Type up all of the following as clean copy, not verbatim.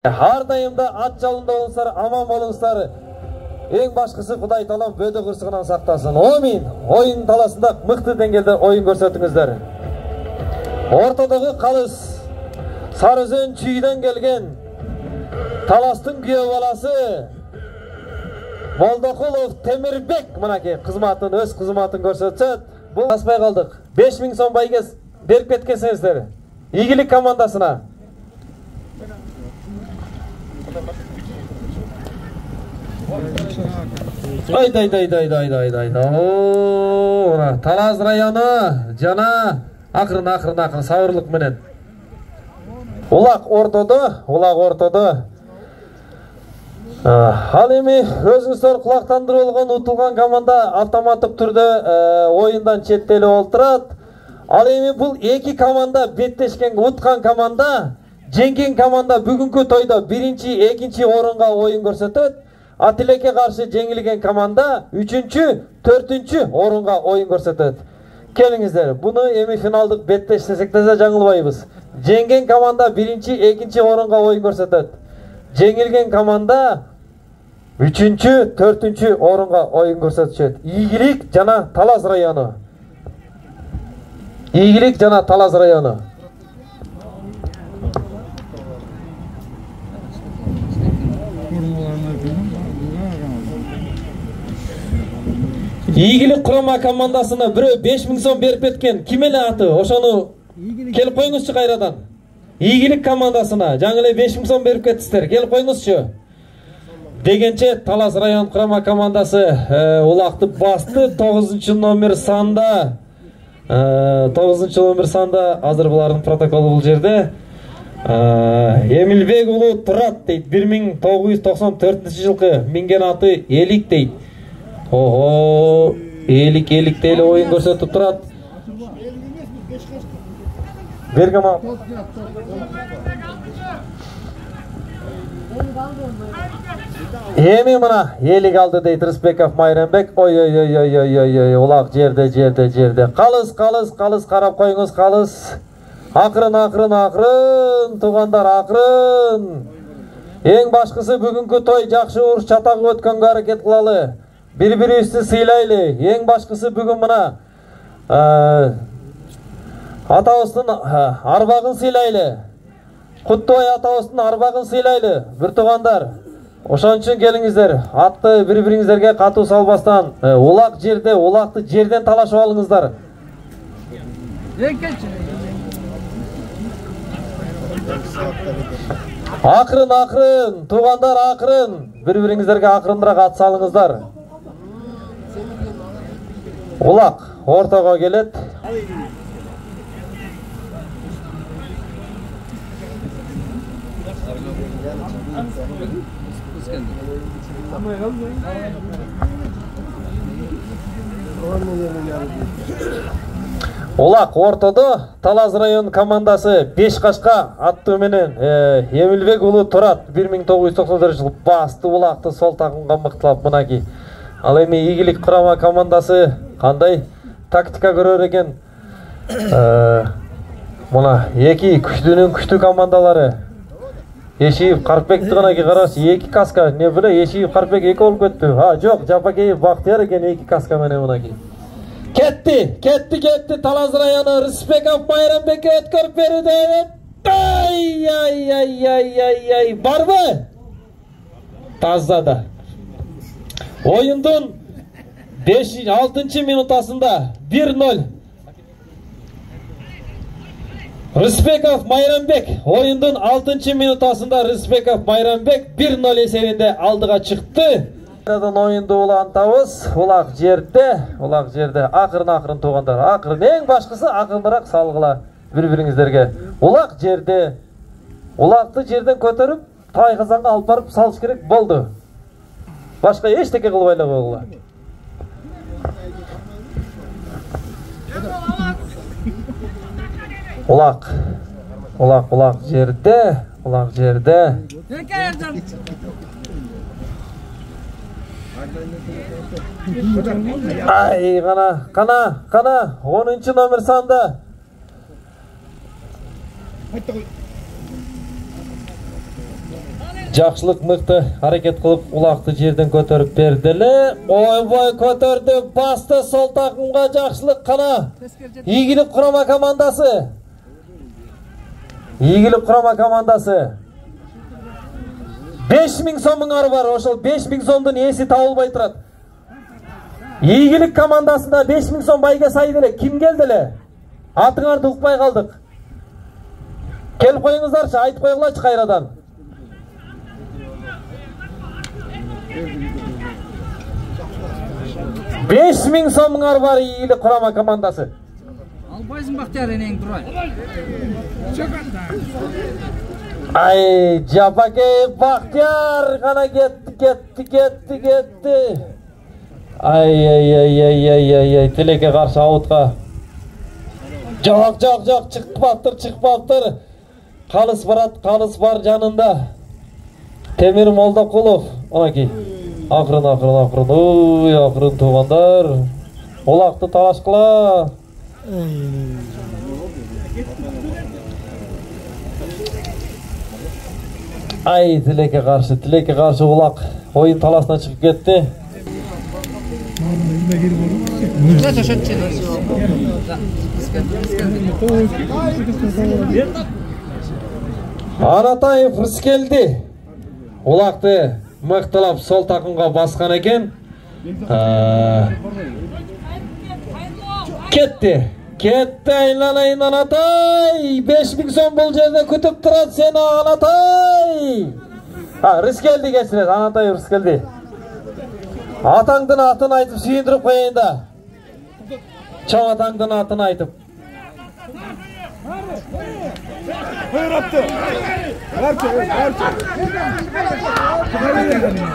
Har dayımda at жалында болыңыздар, аман болыңыздар. Ең башқысы Құдай Таалам бөді қырсығынан сақтасын. Амин. Ойын таласында мықты деңгейде ойын көрсетіңіздер. Ортадағы қалыс Sarıözен Çiğ'den gelген таластың күйеу баласы Молдақұлов Темірбек мынаке қызматын, өз қызматын көрсетсет. Бұл аспай қалдық. 5000 сом байгез беріп кеткенсіңіздер. Игілік командасына. Талас районы жана ақырын сауырлық менен. Улақ ортоды. Ал эми өзүңүздөр кулактандырылган утулган команда автоматтык түрдө оюндан четтелип олтурат. Ал эми бул эки команда беттешкен уткан команда, жеңген команда бүгүнкү тойдо 1-2 орунга оюн көрсөтөт. Атилекке каршы жеңилген команда 3-4 орунга оюн көрсөтөт. Келиңиздер, буну эми финалдык беттештесек да жаңылбайбыз. Жеңген команда 1-2 орунга оюн көрсөтөт. Жеңилген команда 3-4 орунга оюн көрсөтүшөт. Ийгилик жана Талас району. Ийгилик курама командасына бирөө 5000 сом берип кеткен. Ким эле аты? Ошону келип коюңузчу кайрадан. Ийгилик командасына жаңы эле 5000 сом берип кеттиздер. Келип коюңузчу. Дегенче Талас район курама командасы улакты басты 9 номер санда. 9 номер санда азыр булардын протоколу бул жерде. Эмилбек уулу Турат дейт. 1994 жылкы минген аты Элик дейт. Ого, Элик деле оюн көрсөтүп турат. Бергама. Эми мына Элик алды дейт Рысбеков Майрамбек. Ой, улак жерде. Калыс карап коюңуз, калыс. Акырын, туугандар, акырын. Эң башкысы бүгүнкү той жакшы уруш чатагып өткөнгө аракет кылалы. Bir-birimizni сыйлайлы. Ең башкысы бүгүн мына атабыздын арбагын сыйлайлы. Куттубай атабыздын арбагын сыйлайлы. Бир туугандар. Ошон үчүн келиңиздер. Атты бири-бириңиздерге катуу салбастан, улак жерде, улакты жерден талашып алыңыздар. Акырын, туугандар, акырын. Бири-бириңиздерге акырындыраак ат салыңыздар. Улак ортого келет. Улак ортодо Талас район командасы 5 кашка аттуу менен Эмилбек уулу Турат 1994 жыл басты улакты сол такымга мыктылап мынаки. Ал эми ийгилик курама командасы кандай тактика көрөр экен? Мына эки күчтүүнүн күчтүү командалары. Ешиев Карпекти гана караш, эки каска, не биле, Ешиев Карпек эки болуп көттү. Жок, Жапакеев Бактияр экен эки каска менен мынаки. Кетти. Талас району Рысбеков Майрамбекке өткөрүп берүүдө. Ай, барбы? Таздада. Oyundun 6. minutасында 1-0. Рысбеков Майрамбек. Oyundun 6. minutасында Рысбеков Майрамбек 1-0 есебинде алдыга чыкты. Oyundu улантабыз. Улак жерде. Акырын туугандар. Акырын. Эң башкысы акырыныраак салгыла бири-бириңиздерге. Улак жерде. Улакты жерден көтөрүп, тай казанга алып барып салыш керек болду. Başka eşteki kılbayla koyuyorlar. Ulak jerde. Ay kana 10. nomer sanda. Жақшылық мықты харекет қылып улақты жерден көтеріп берділі. Ойбай көтерді, басты сол тақымға Жақшылық қана. Игілік құрама командасы. Игілік құрама командасы. 5000 сомыңар бар, ошол 5000 сомдың есі табылбай тұрады. Игілік командасында 5000 сом байге сайдылы. Ким келділі? Атыңарды ұқпай қалдық. Келіп қойыңыздаршы, айтып қойғылашы қайрадан. 5000 сомыңар бар Игілік құрама командасы. Албайсың Бақтияр енең тұрай. Ай, Жапаке Бақтияр ғана кетті. Ай, Тілеке қарсы аутқа. Жоқ, шықпаптыр. Қалыс бар жанында. Темир Молдақұлов, онаки. Ақырын, ақырын туғандар. Олақты талашқыла. Ай, Тілеке қарсы олақ. Ойын таласына шығып кетті. Анатаев Рыскелді. Олақты мықтылап сол тақымға басқан екен. Кетті, айланайын Анатай. 5000 сом бұл жерде күтіп тұрады сені Анатай. Рыскелді кешіреді, Анатай Рыскелді. Атаңдың атын айтып сүйіндіріп қойын да. Чау атаңдың атын айтып.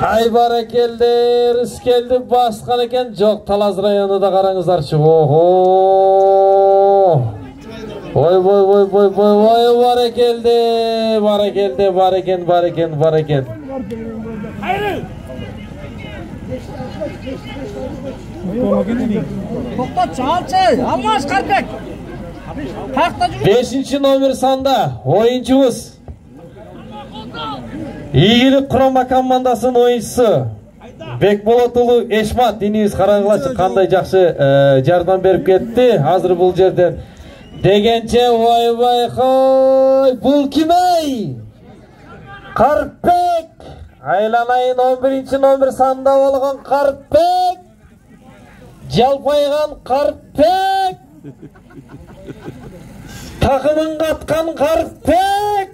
Ай барекелді, Рыскелді басқан екен. Жоқ, Талас районы да қараңыздаршы. Ой, барекен. Тоқтат, çalчы, Алмаз Қарбек. 5-ші номер санда ойыншымыз. Игілік құрама командасының ойыншысы. Бекболатұлы Эшмат, деніңіз қараңғылашы, қандай жақсы жардам беріп кетті. Азыр бұл жерден. Дегенше, ойбай, бұл кімей? Қарпек. Айланайын 11-ші номер санда болған Қарпек. Жалпайған Қарпек. Тақымын қатқан Қарпек.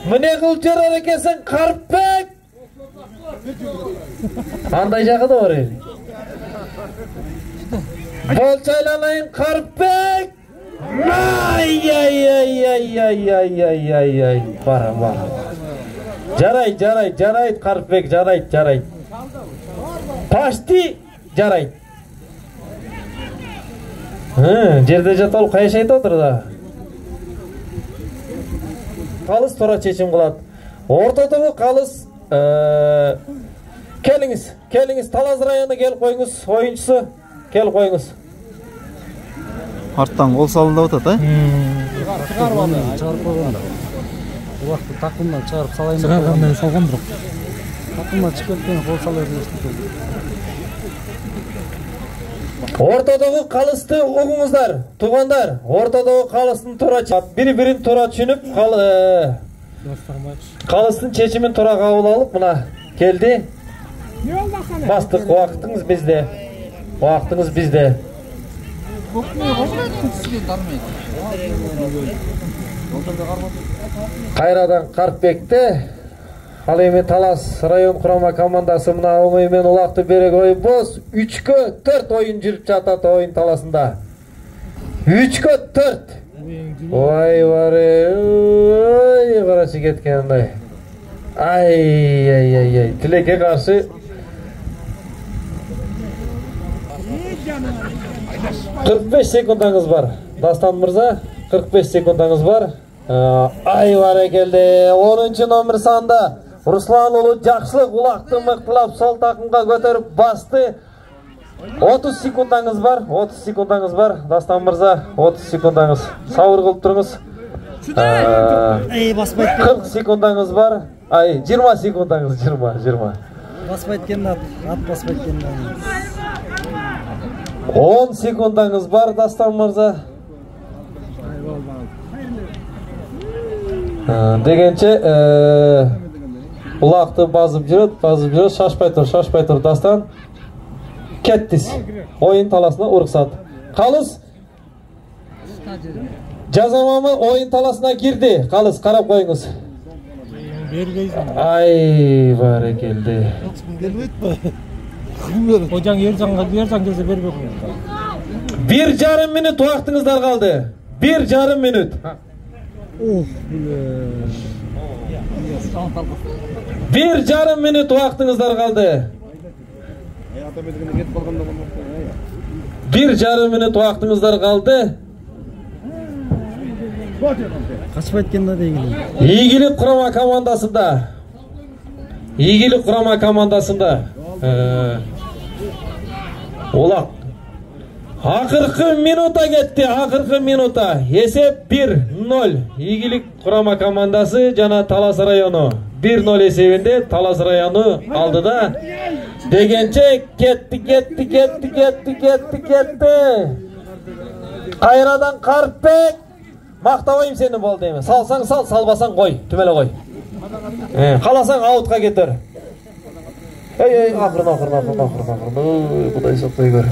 Міне қыл жүрер екесің Қарпек. Андай жағы да бар еді. Бол чайланайын Қарпек. Ай. Бара. Жарайд Қарпек, жарайд. Пашти жарайд. Жерде жатал қайшы айта отыр да. Қалыс тора чечім қылады. Ортадығы қалыс. Келіңіз, Талас районы кел қойыңыз, ойыншысы кел қойыңыз. Арттан қол салында отады, Шығарып алды, шығарып қойған. Уақытты тақымнан шығарып салайын. Шығарғаннан салған бірақ. Тақымнан шығып қол салайын. Ортадағы қалысты оғыңыздар, туғандар. Ортадағы қалыстың тұра бір-бірін тұра түшініп, қалыстың шешімін тұра қабыл алып, мұна келді. Бастық, уақытыңыз бізде. Қайрадан Қарпекті, ал емен Талас район құрама командасы мұна оңаймен ұлақты берек ойын бос. 3-4 ойын жүріп жатады ойын таласында. 3-4. Ой, қарашы кеткендай. Ай. Тілеке қарсы 45 секундаңыз бар. Дастан мырза, 45 секундаңыз бар. Ай барекелді. 10-ші номер санда Руслан ұлы Жақшылық ұлақты мықтылап сол тақымға көтеріп басты. 30 секундаңыз бар. Дастан мырза, 30 секундаңыз. Сауыр қылып тұрыңыз. Баспайды. 40 секундаңыз бар. Ай, 20 секундаңыз, 20. Баспайды кен ат баспайды кен. 10 секундаңыз бар, Дастан мырза. Дегенше улақты базып жүрөт, шашпай тұр, Дастан. Кеттіз. Ойын таласына ұрықсат. Қалыс. Жазамамы ойын таласына кирди. Қалыс, қарап қойыңыз. Ай, бары келді. Hocam Ercan'a gelse vermek. 1,5 minut vaktіңіздер қалды. 1,5 minut. 1,5 minut vaktіңіздер қалды. 1,5 minut vaktіңіздер қалды. Kaçma etkende de ilgili. Игілік құрама командасында. Олақ. Ақырқы минута кетті, Есеп 1-0. Игілік құрама командасы жана Талас району. 1-0 есебінде Талас району алдыда. Дегенче кетті. Қайрадан Қарпбек. Мақтабайым сені бол деймін. Салсаң сал, салбасаң қой, түмеле қой. Қаласаң аутқа кетір. Ей, ақырын. Құдай соқпай көр.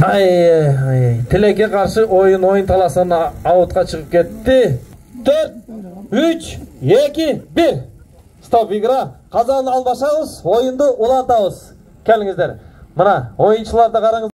Ай, Тілекке қарсы ойын таласына аутқа шығып кетті. 4, 3, 2, 1. Стоп, игра. Қазан албашауыз, ойынды улантауыз. Келіңіздер. Мына, ойыншыларды қараңыз.